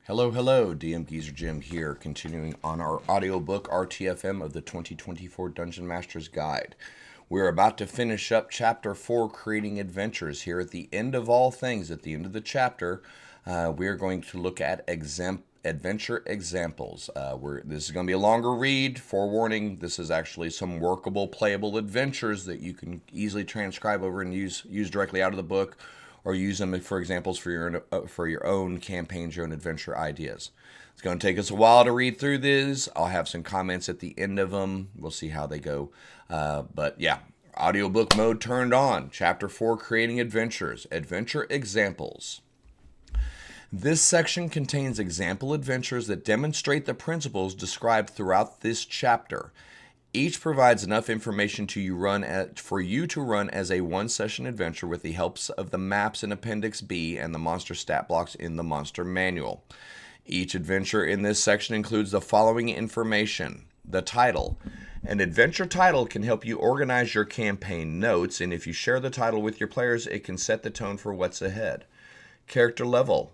Hello, hello, DMG's Jim here, continuing on our audiobook RTFM of the 2024 Dungeon Master's Guide. We're about to finish up Chapter 4, Creating Adventures. Here at the end of all things, at the end of the chapter, we're going to look at adventure examples. This is going to be a longer read. Forewarning, this is actually some workable, playable adventures that you can easily transcribe over and use directly out of the book, or use them for examples for your own campaigns, your own adventure ideas. It's going to take us a while to read through these. I'll have some comments at the end of them. We'll see how they go. But yeah, audiobook mode turned on. Chapter 4, Creating Adventures. Adventure Examples. This section contains example adventures that demonstrate the principles described throughout this chapter. Each provides enough information for you to run as a one-session adventure with the helps of the maps in Appendix B and the monster stat blocks in the monster manual. Each adventure in this section includes the following information. The title. An adventure title can help you organize your campaign notes, and if you share the title with your players, it can set the tone for what's ahead. Character level.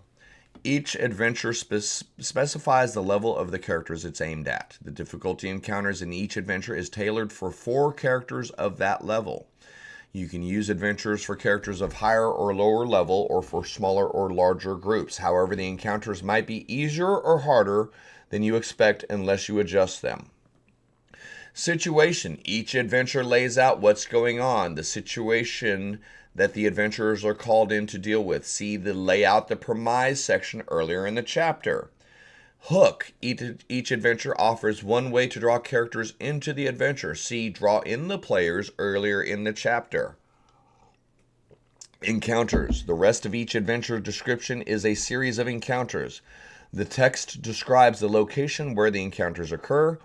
Each adventure specifies the level of the characters it's aimed at. The difficulty encounters in each adventure is tailored for 4 characters of that level. You can use adventures for characters of higher or lower level, or for smaller or larger groups. However, the encounters might be easier or harder than you expect unless you adjust them. Situation. Each adventure lays out what's going on, the situation that the adventurers are called in to deal with. See the Layout the Premise section earlier in the chapter. Hook. Each adventure offers one way to draw characters into the adventure. See Draw in the Players earlier in the chapter. Encounters. The rest of each adventure description is a series of encounters. The text describes the location where the encounters occur,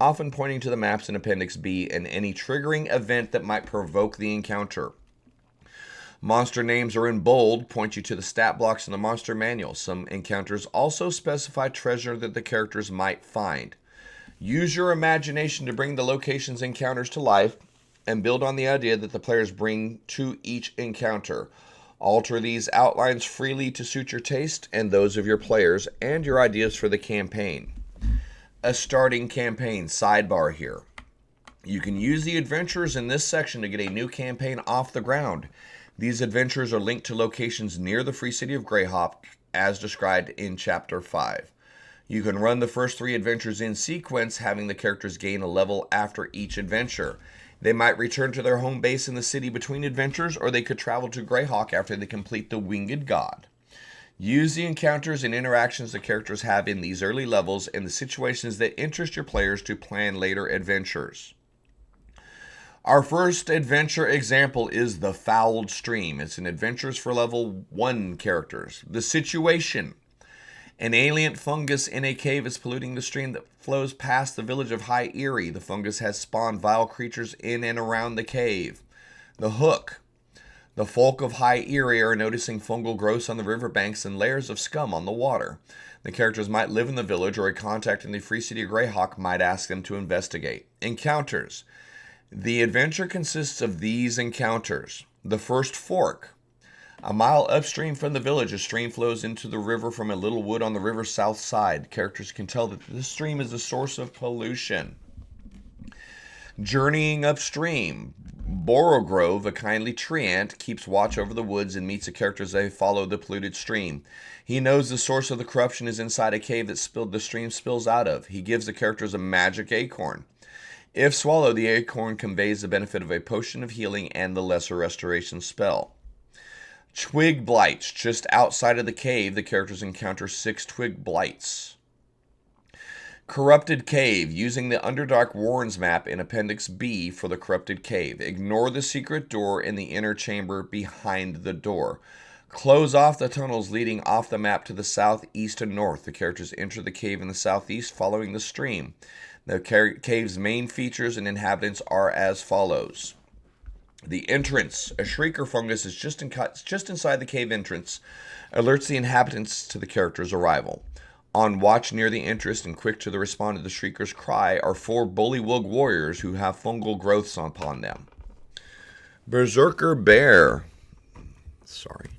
often pointing to the maps in Appendix B and any triggering event that might provoke the encounter. Monster names are in bold, point you to the stat blocks in the monster manual. Some encounters also specify treasure that the characters might find. Use your imagination to bring the locations encounters to life and build on the idea that the players bring to each encounter. Alter these outlines freely to suit your taste and those of your players and your ideas for the campaign. A starting campaign sidebar here. You can use the adventures in this section to get a new campaign off the ground. These adventures are linked to locations near the free city of Greyhawk, as described in Chapter 5. You can run the first 3 adventures in sequence, having the characters gain a level after each adventure. They might return to their home base in the city between adventures, or they could travel to Greyhawk after they complete the Winged God. Use the encounters and interactions the characters have in these early levels and the situations that interest your players to plan later adventures. Our first adventure example is The Fouled Stream. It's an adventures for level 1 characters. The situation. An alien fungus in a cave is polluting the stream that flows past the village of High Eyrie. The fungus has spawned vile creatures in and around the cave. The hook. The folk of High Eyrie are noticing fungal growths on the riverbanks and layers of scum on the water. The characters might live in the village, or a contact in the free city of Greyhawk might ask them to investigate. Encounters. The adventure consists of these encounters. The first fork. A mile upstream from the village, a stream flows into the river from a little wood on the river's south side. Characters can tell that this stream is the source of pollution. Journeying upstream. Borogrove, a kindly tree ant, keeps watch over the woods and meets the characters as they follow the polluted stream. He knows the source of the corruption is inside a cave that the stream spills out of. He gives the characters a magic acorn. If swallowed, the acorn conveys the benefit of a potion of healing and the lesser restoration spell. Twig blights. Just outside of the cave, the characters encounter 6 twig blights. Corrupted cave. Using the Underdark Warrens map in Appendix B for the corrupted cave. Ignore the secret door in the inner chamber behind the door. Close off the tunnels leading off the map to the south, east, and north. The characters enter the cave in the southeast following the stream. The cave's main features and inhabitants are as follows. The entrance. A shrieker fungus is just inside the cave entrance. Alerts the inhabitants to the character's arrival. On watch near the entrance and quick to respond to the shrieker's cry are 4 bullywug warriors who have fungal growths upon them. Berserker bear. Sorry.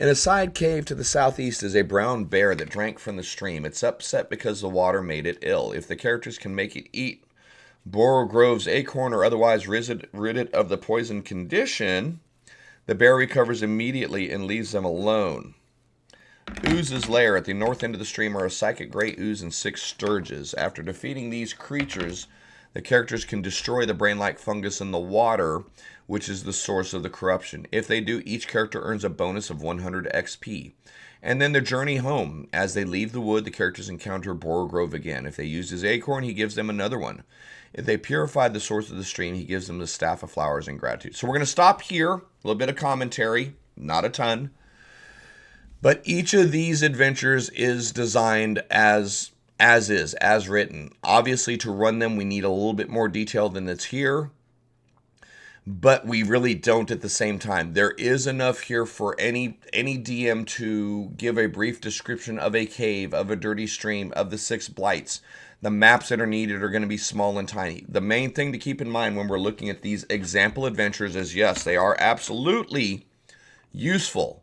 In a side cave to the southeast is a brown bear that drank from the stream. It's upset because the water made it ill. If the characters can make it eat Boro Grove's acorn or otherwise rid it of the poison condition, the bear recovers immediately and leaves them alone. Ooze's lair at the north end of the stream are a psychic gray ooze and 6 sturges. After defeating these creatures, the characters can destroy the brain-like fungus in the water, which is the source of the corruption. If they do, each character earns a bonus of 100 XP. And then the journey home. As they leave the wood, the characters encounter Boro Grove again. If they use his acorn, he gives them another one. If they purified the source of the stream, he gives them the staff of flowers in gratitude. So we're going to stop here. A little bit of commentary, not a ton. But each of these adventures is designed as written. Obviously, to run them, we need a little bit more detail than that's here. But we really don't at the same time. There is enough here for any DM to give a brief description of a cave, of a dirty stream, of the 6 blights. The maps that are needed are going to be small and tiny. The main thing to keep in mind when we're looking at these example adventures is, yes, they are absolutely useful.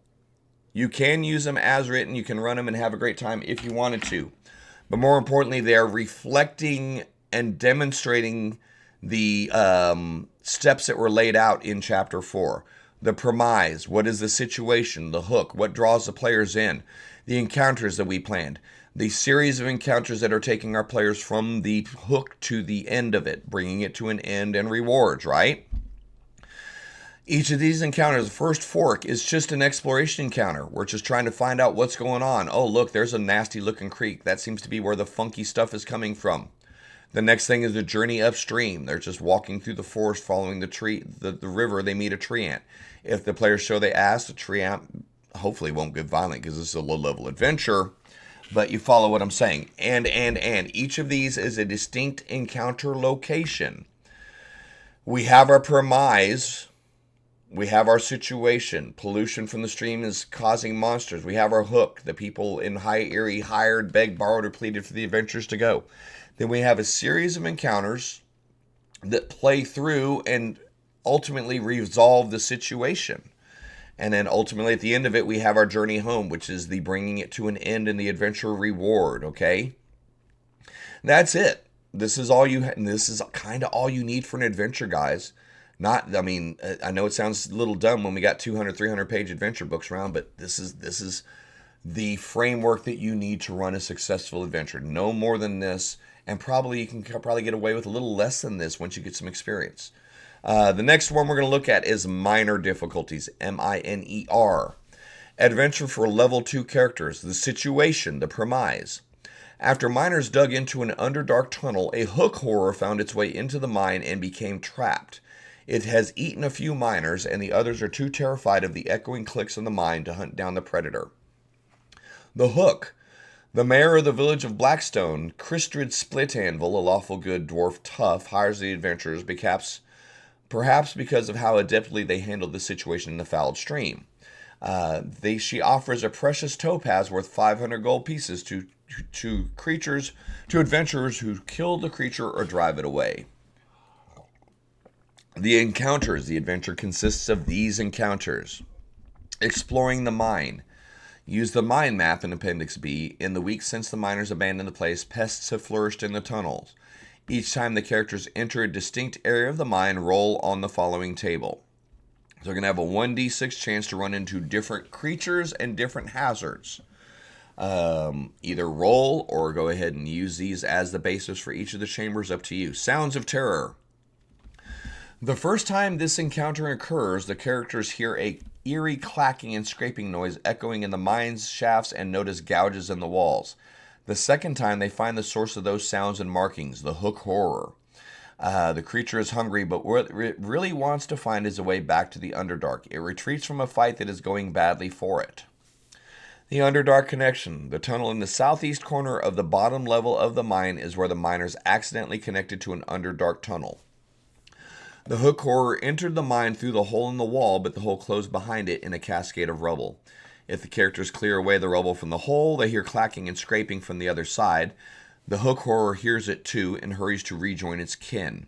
You can use them as written. You can run them and have a great time if you wanted to. But more importantly, they are reflecting and demonstrating the steps that were laid out in Chapter 4. The premise, what is the situation, the hook, what draws the players in, the encounters that we planned, the series of encounters that are taking our players from the hook to the end of it, bringing it to an end and rewards, right? Each of these encounters, the first fork, is just an exploration encounter. We're just trying to find out what's going on. Oh, look, there's a nasty looking creek. That seems to be where the funky stuff is coming from. The next thing is the journey upstream. They're just walking through the forest, following the river. They meet a tree ant. If the players show they ask, the tree ant hopefully won't get violent because this is a low-level adventure. But you follow what I'm saying. And. Each of these is a distinct encounter location. We have our premise. We have our situation. Pollution from the stream is causing monsters. We have our hook. The people in High Eyrie hired, begged, borrowed, or pleaded for the adventurers to go. Then we have a series of encounters that play through and ultimately resolve the situation. And then ultimately at the end of it, we have our journey home, which is the bringing it to an end and the adventure reward, okay? That's it. This is kind of all you need for an adventure, guys. I know it sounds a little dumb when we got 200, 300-page adventure books around, but this is the framework that you need to run a successful adventure. No more than this, and you can probably get away with a little less than this once you get some experience. The next one we're going to look at is minor difficulties, MINER. Adventure for level 2 characters, the situation, the premise. After miners dug into an underdark tunnel, a hook horror found its way into the mine and became trapped. It has eaten a few miners, and the others are too terrified of the echoing clicks in the mine to hunt down the predator. The Hook. The mayor of the village of Blackstone, Christrid Splitanvil, a lawful good dwarf tough, hires the adventurers, perhaps because of how adeptly they handled the situation in the fouled stream. She offers a precious topaz worth 500 gold pieces to adventurers who kill the creature or drive it away. The encounters. The adventure consists of these encounters. Exploring the mine. Use the mine map in Appendix B. In the weeks since the miners abandoned the place, pests have flourished in the tunnels. Each time the characters enter a distinct area of the mine, roll on the following table. So they're going to have a 1d6 chance to run into different creatures and different hazards. Either roll or go ahead and use these as the basis for each of the chambers, up to you. Sounds of terror. The first time this encounter occurs, the characters hear a eerie clacking and scraping noise echoing in the mine's shafts and notice gouges in the walls. The second time, they find the source of those sounds and markings, the hook horror. The creature is hungry, but what it really wants to find is a way back to the Underdark. It retreats from a fight that is going badly for it. The Underdark connection. The tunnel in the southeast corner of the bottom level of the mine is where the miners accidentally connected to an Underdark tunnel. The hook horror entered the mine through the hole in the wall, but the hole closed behind it in a cascade of rubble. If the characters clear away the rubble from the hole, they hear clacking and scraping from the other side. The hook horror hears it too and hurries to rejoin its kin.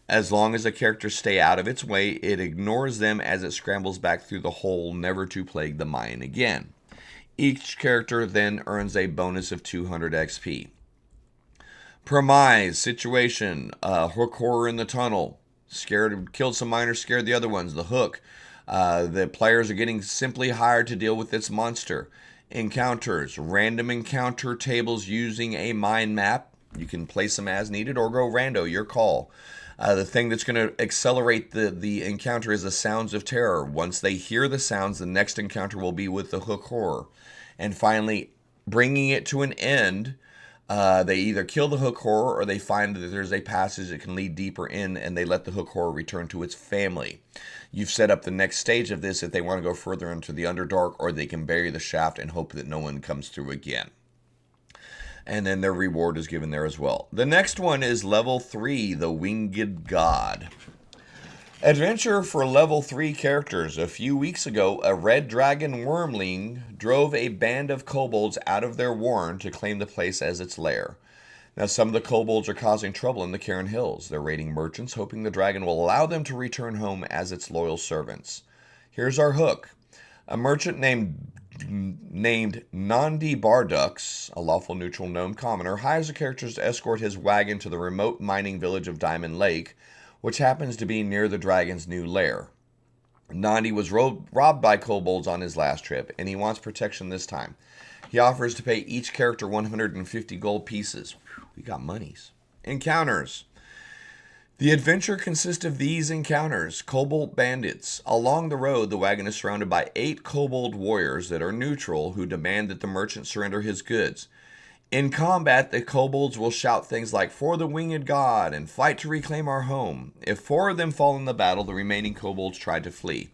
As long as the characters stay out of its way, it ignores them as it scrambles back through the hole, never to plague the mine again. Each character then earns a bonus of 200 XP. Premise, situation, hook horror in the tunnel. Killed some miners, scared the other ones. The hook. The players are getting simply hired to deal with this monster. Encounters, random encounter tables using a mind map. You can place them as needed or go rando, your call. The thing that's going to accelerate the encounter is the sounds of terror. Once they hear the sounds, the next encounter will be with the hook horror. And finally, bringing it to an end, they either kill the hook horror or they find that there's a passage that can lead deeper in, and they let the hook horror return to its family. You've set up the next stage of this if they want to go further into the Underdark, or they can bury the shaft and hope that no one comes through again. And then their reward is given there as well. The next one is level 3, the Winged God. Adventure for level 3 characters. A few weeks ago, a red dragon wormling drove a band of kobolds out of their warren to claim the place as its lair. Now, some of the kobolds are causing trouble in the Cairn Hills. They're raiding merchants, hoping the dragon will allow them to return home as its loyal servants. Here's our hook. A merchant named Nandi Bardux, a lawful neutral gnome commoner, hires the characters to escort his wagon to the remote mining village of Diamond Lake, which happens to be near the dragon's new lair. Nandi was robbed by kobolds on his last trip, and he wants protection this time. He offers to pay each character 150 gold pieces. We got monies. Encounters. The adventure consists of these encounters. Kobold bandits. Along the road, the wagon is surrounded by 8 kobold warriors that are neutral who demand that the merchant surrender his goods. In combat, the kobolds will shout things like, "For the Winged God," and "Fight to reclaim our home." If 4 of them fall in the battle, the remaining kobolds try to flee.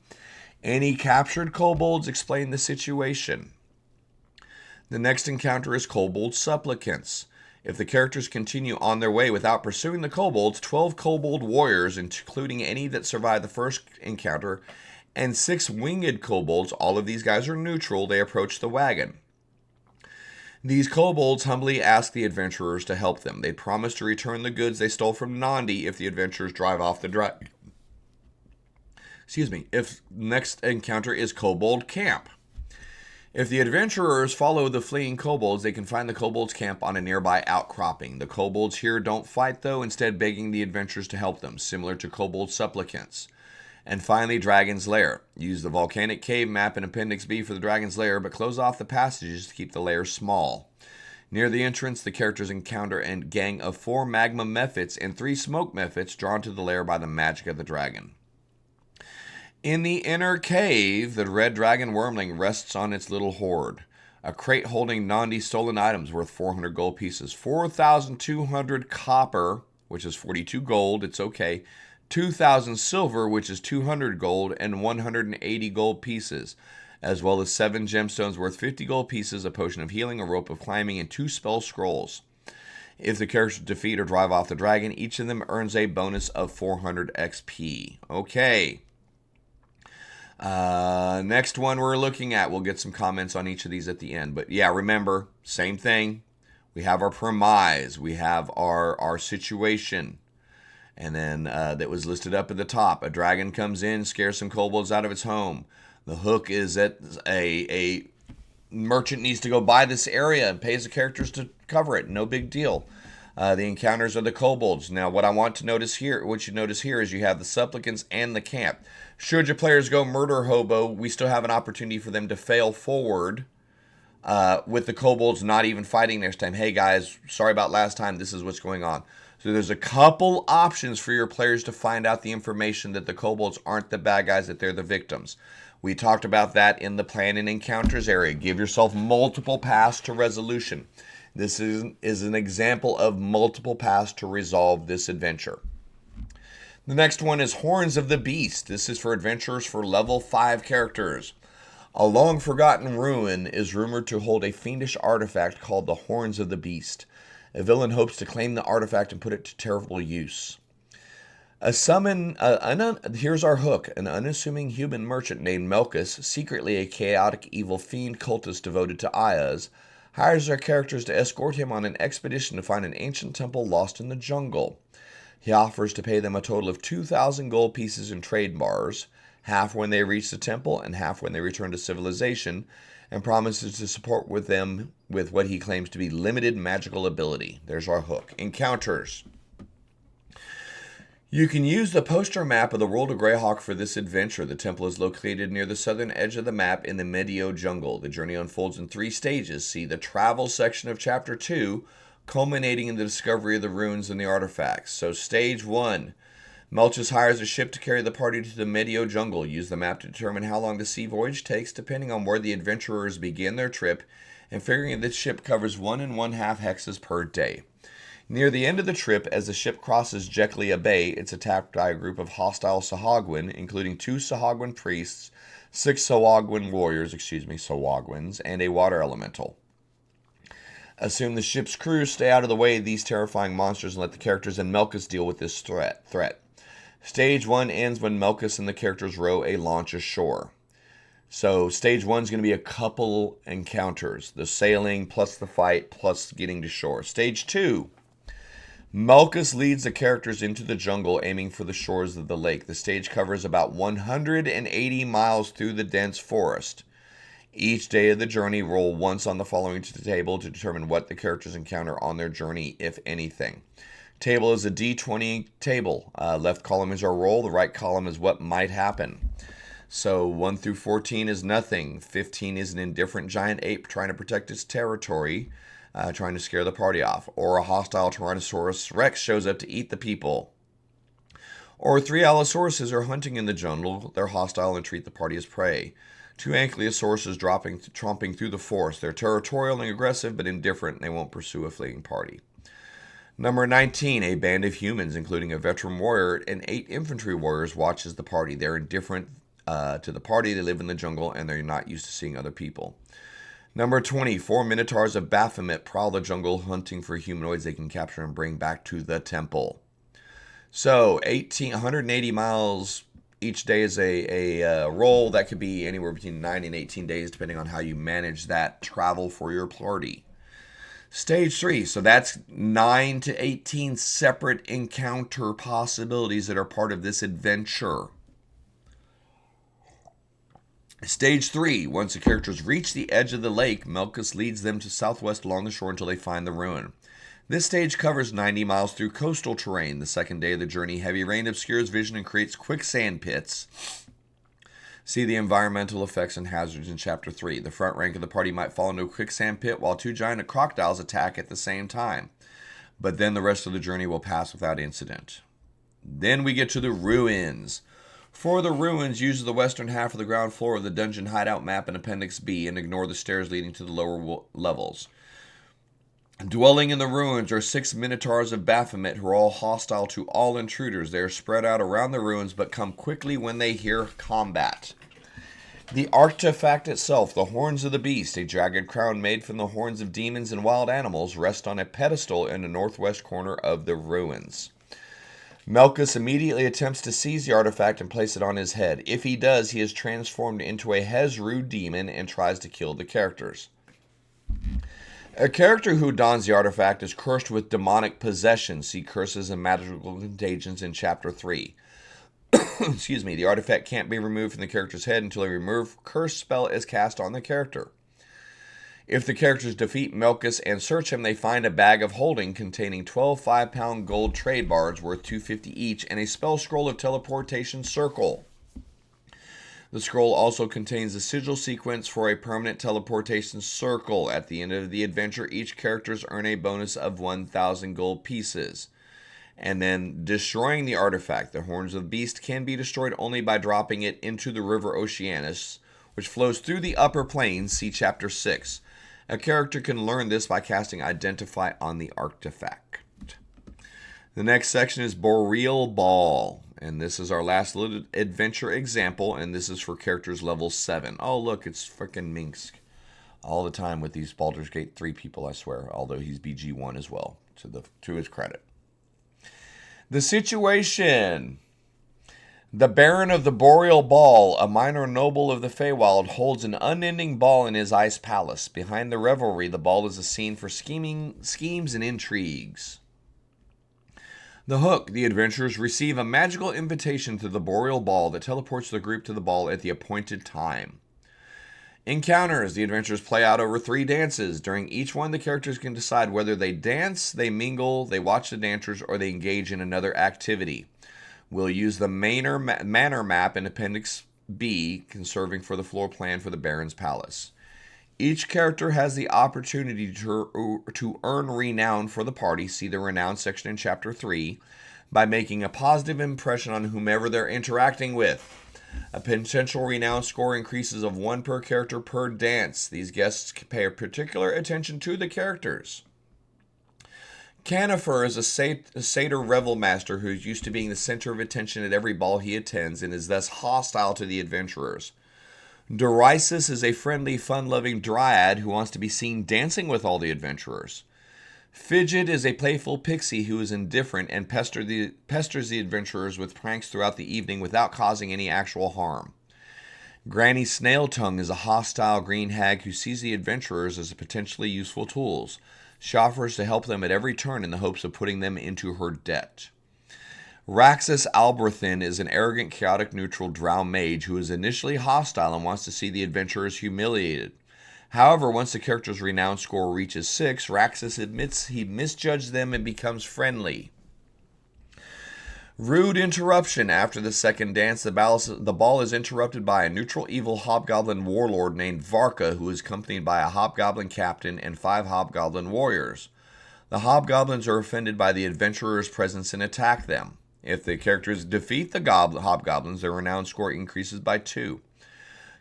Any captured kobolds explain the situation. The next encounter is kobold supplicants. If the characters continue on their way without pursuing the kobolds, 12 kobold warriors, including any that survive the first encounter, and 6 winged kobolds, all of these guys are neutral, they approach the wagon. These kobolds humbly ask the adventurers to help them. They promise to return the goods they stole from Nandi if the adventurers drive off the dragon. If next encounter is kobold camp. If the adventurers follow the fleeing kobolds, they can find the kobolds' camp on a nearby outcropping. The kobolds here don't fight, though, instead begging the adventurers to help them, similar to kobold supplicants. And finally, Dragon's Lair. Use the volcanic cave map in Appendix B for the Dragon's Lair, but close off the passages to keep the lair small. Near the entrance, the characters encounter a gang of 4 magma mephits and 3 smoke mephits drawn to the lair by the magic of the dragon. In the inner cave, the red dragon wormling rests on its little hoard. A crate holding Nandi's stolen items worth 400 gold pieces, 4,200 copper, which is 42 gold, it's okay, 2,000 silver, which is 200 gold, and 180 gold pieces, as well as 7 gemstones worth 50 gold pieces, a potion of healing, a rope of climbing, and 2 spell scrolls. If the characters defeat or drive off the dragon, each of them earns a bonus of 400 XP. Okay. Next one we're looking at, we'll get some comments on each of these at the end. But yeah, remember, same thing. We have our premise, we have our situation. And then that was listed up at the top. A dragon comes in, scares some kobolds out of its home. The hook is that a merchant needs to go buy this area and pays the characters to cover it. No big deal. The encounters are the kobolds. Now, what you notice here is you have the supplicants and the camp. Should your players go murder hobo, we still have an opportunity for them to fail forward with the kobolds not even fighting next time. Hey guys, sorry about last time. This is what's going on. So there's a couple options for your players to find out the information that the kobolds aren't the bad guys, that they're the victims. We talked about that in the plan and encounters area. Give yourself multiple paths to resolution. This is an example of multiple paths to resolve this adventure. The next one is Horns of the Beast. This is for adventurers for level 5 characters. A long-forgotten ruin is rumored to hold a fiendish artifact called the Horns of the Beast. A villain hopes to claim the artifact and put it to terrible use. Here's our hook. An unassuming human merchant named Melkus, secretly a chaotic evil fiend cultist devoted to Ayaz, hires their characters to escort him on an expedition to find an ancient temple lost in the jungle. He offers to pay them a total of 2,000 gold pieces in trade bars, half when they reach the temple and half when they return to civilization, and promises to support with them with what he claims to be limited magical ability. There's our hook. Encounters. You can use the poster map of the world of Greyhawk for this adventure. The temple is located near the southern edge of the map in the Medio jungle. The journey unfolds in 3 stages. See the travel section of Chapter 2, culminating in the discovery of the ruins and the artifacts. So Stage 1. Melchus hires a ship to carry the party to the Medio jungle. Use the map to determine how long the sea voyage takes, depending on where the adventurers begin their trip, and figuring that the ship covers 1 1/2 hexes per day. Near the end of the trip, as the ship crosses Jeklia Bay, it's attacked by a group of hostile Sahagwin, including 2 Sahagwin priests, 6 Sahagwins, and a water elemental. Assume the ship's crew stay out of the way of these terrifying monsters and let the characters and Melchus deal with this threat. Stage 1 ends when Melchus and the characters row a launch ashore. So Stage 1 is going to be a couple encounters. The sailing, plus the fight, plus getting to shore. Stage 2. Melchus leads the characters into the jungle, aiming for the shores of the lake. The stage covers about 180 miles through the dense forest. Each day of the journey, roll once on the following table to determine what the characters encounter on their journey, if anything. Table is a D20 table. Left column is our roll. The right column is what might happen. So 1 through 14 is nothing. 15 is an indifferent giant ape trying to protect its territory. Trying to scare the party off, or a hostile Tyrannosaurus Rex shows up to eat the people. Or 3 Allosauruses are hunting in the jungle. They're hostile and treat the party as prey. 2 Ankylosauruses tromping through the forest. They're territorial and aggressive, but indifferent, and they won't pursue a fleeing party. Number 19, a band of humans, including a veteran warrior and 8 infantry warriors, watches the party. They're indifferent to the party. They live in the jungle, and they're not used to seeing other people. Number 20, 4 Minotaurs of Baphomet prowl the jungle hunting for humanoids they can capture and bring back to the temple. So 180 miles each day is a roll. That could be anywhere between 9 and 18 days, depending on how you manage that travel for your party. Stage 3, so that's 9 to 18 separate encounter possibilities that are part of this adventure. Stage 3, once the characters reach the edge of the lake, Melchus leads them to southwest along the shore until they find the ruin. This stage covers 90 miles through coastal terrain. The second day of the journey, heavy rain obscures vision and creates quicksand pits. See the environmental effects and hazards in Chapter 3. The front rank of the party might fall into a quicksand pit while 2 giant crocodiles attack at the same time. But then the rest of the journey will pass without incident. Then we get to the ruins. For the ruins, use the western half of the ground floor of the dungeon hideout map in Appendix B and ignore the stairs leading to the lower levels. Dwelling in the ruins are 6 Minotaurs of Baphomet who are all hostile to all intruders. They are spread out around the ruins but come quickly when they hear combat. The artifact itself, the Horns of the Beast, a jagged crown made from the horns of demons and wild animals, rests on a pedestal in the northwest corner of the ruins. Melchus immediately attempts to seize the artifact and place it on his head. If he does, he is transformed into a Hezru demon and tries to kill the characters. A character who dons the artifact is cursed with demonic possession. See curses and magical contagions in Chapter 3. Excuse me. The artifact can't be removed from the character's head until a remove curse spell is cast on the character. If the characters defeat Melchus and search him, they find a bag of holding containing 12 5-pound gold trade bars worth $250 each and a spell scroll of teleportation circle. The scroll also contains a sigil sequence for a permanent teleportation circle. At the end of the adventure, each characters earn a bonus of 1,000 gold pieces. And then destroying the artifact. The Horns of the Beast can be destroyed only by dropping it into the river Oceanus, which flows through the upper plains. See Chapter 6. A character can learn this by casting Identify on the artifact. The next section is Boreal Ball. And this is our last little adventure example. And this is for characters level 7. Oh, look, it's frickin' Minsk. All the time with these Baldur's Gate 3 people, I swear. Although he's BG1 as well, to his credit. The situation. The Baron of the Boreal Ball, a minor noble of the Feywild, holds an unending ball in his ice palace. Behind the revelry, the ball is a scene for schemes and intrigues. The hook. The adventurers receive a magical invitation to the Boreal Ball that teleports the group to the ball at the appointed time. Encounters. The adventures play out over 3 dances. During each one, the characters can decide whether they dance, they mingle, they watch the dancers, or they engage in another activity. We'll use the manor map in Appendix B, conserving for the floor plan for the Baron's Palace. Each character has the opportunity to earn renown for the party, see the renown section in Chapter 3, by making a positive impression on whomever they're interacting with. A potential renown score increases of 1 per character per dance. These guests pay particular attention to the characters. Ch4 is a satyr revel master who is used to being the center of attention at every ball he attends and is thus hostile to the adventurers. Dorisis is a friendly, fun-loving dryad who wants to be seen dancing with all the adventurers. Fidget is a playful pixie who is indifferent and pesters the adventurers with pranks throughout the evening without causing any actual harm. Granny Snailtongue is a hostile green hag who sees the adventurers as potentially useful tools. She offers to help them at every turn in the hopes of putting them into her debt. Raxus Albrethin is an arrogant, chaotic, neutral drow mage who is initially hostile and wants to see the adventurers humiliated. However, once the character's renown score reaches 6, Raxus admits he misjudged them and becomes friendly. Rude interruption. After the second dance, the ball is interrupted by a neutral evil hobgoblin warlord named Varka, who is accompanied by a hobgoblin captain and 5 hobgoblin warriors. The hobgoblins are offended by the adventurers' presence and attack them. If the characters defeat the hobgoblins, their renown score increases by 2.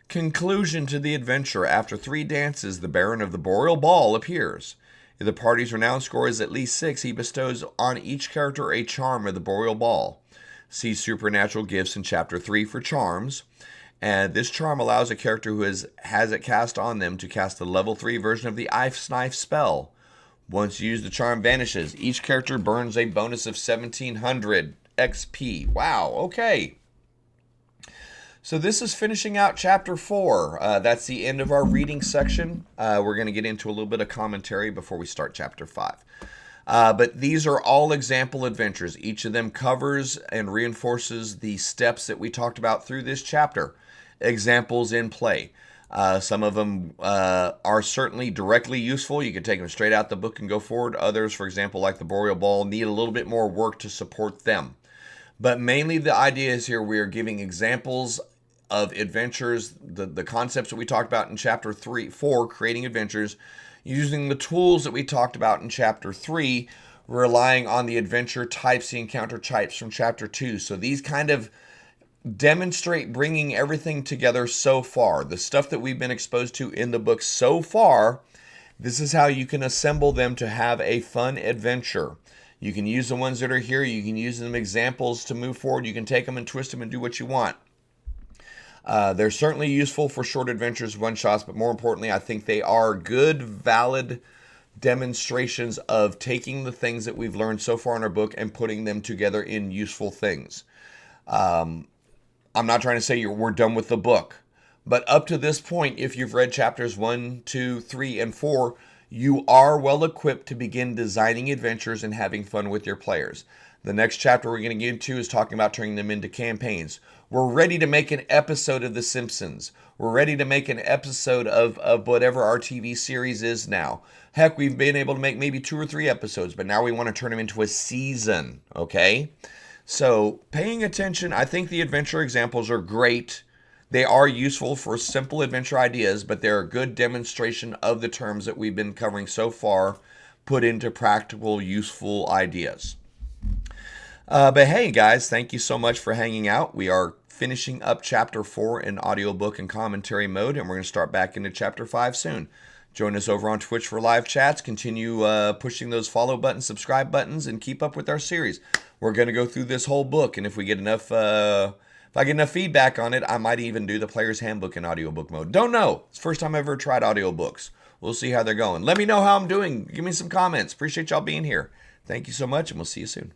Conclusion to the adventure. After 3 dances, the Baron of the Boreal Ball appears. If the party's renown score is at least 6, he bestows on each character a charm of the Boreal Ball. See Supernatural Gifts in Chapter 3 for charms. And this charm allows a character who has it cast on them to cast the level 3 version of the Ice Knife spell. Once used, the charm vanishes. Each character burns a bonus of 1700 XP. Wow, okay. So this is finishing out Chapter 4. That's the end of our reading section. We're going to get into a little bit of commentary before we start Chapter 5. But these are all example adventures. Each of them covers and reinforces the steps that we talked about through this chapter. Examples in play. Some of them are certainly directly useful. You can take them straight out the book and go forward. Others, for example, like the Boreal Ball, need a little bit more work to support them. But mainly the idea is here we are giving examples of adventures, the concepts that we talked about in Chapter 4, creating adventures, using the tools that we talked about in Chapter 3, relying on the adventure types, the encounter types from Chapter 2. So these kind of demonstrate bringing everything together so far. The stuff that we've been exposed to in the book so far, this is how you can assemble them to have a fun adventure. You can use the ones that are here. You can use them examples to move forward. You can take them and twist them and do what you want. They're certainly useful for short adventures, one-shots, but more importantly, I think they are good, valid demonstrations of taking the things that we've learned so far in our book and putting them together in useful things. I'm not trying to say we're done with the book, but up to this point, if you've read chapters 1, 2, 3, and 4, you are well equipped to begin designing adventures and having fun with your players. The next chapter we're going to get into is talking about turning them into campaigns. We're ready to make an episode of The Simpsons. We're ready to make an episode of whatever our TV series is now. Heck, we've been able to make maybe 2 or 3 episodes, but now we want to turn them into a season, okay? So, paying attention, I think the adventure examples are great. They are useful for simple adventure ideas, but they're a good demonstration of the terms that we've been covering so far, put into practical, useful ideas. But hey, guys, thank you so much for hanging out. We are finishing up Chapter 4 in audiobook and commentary mode, and we're going to start back into Chapter 5 soon. Join us over on Twitch for live chats. Continue pushing those follow buttons, subscribe buttons, and keep up with our series. We're going to go through this whole book, and if we get enough... if I get enough feedback on it, I might even do the Player's Handbook in audiobook mode. Don't know. It's the first time I've ever tried audiobooks. We'll see how they're going. Let me know how I'm doing. Give me some comments. Appreciate y'all being here. Thank you so much, and we'll see you soon.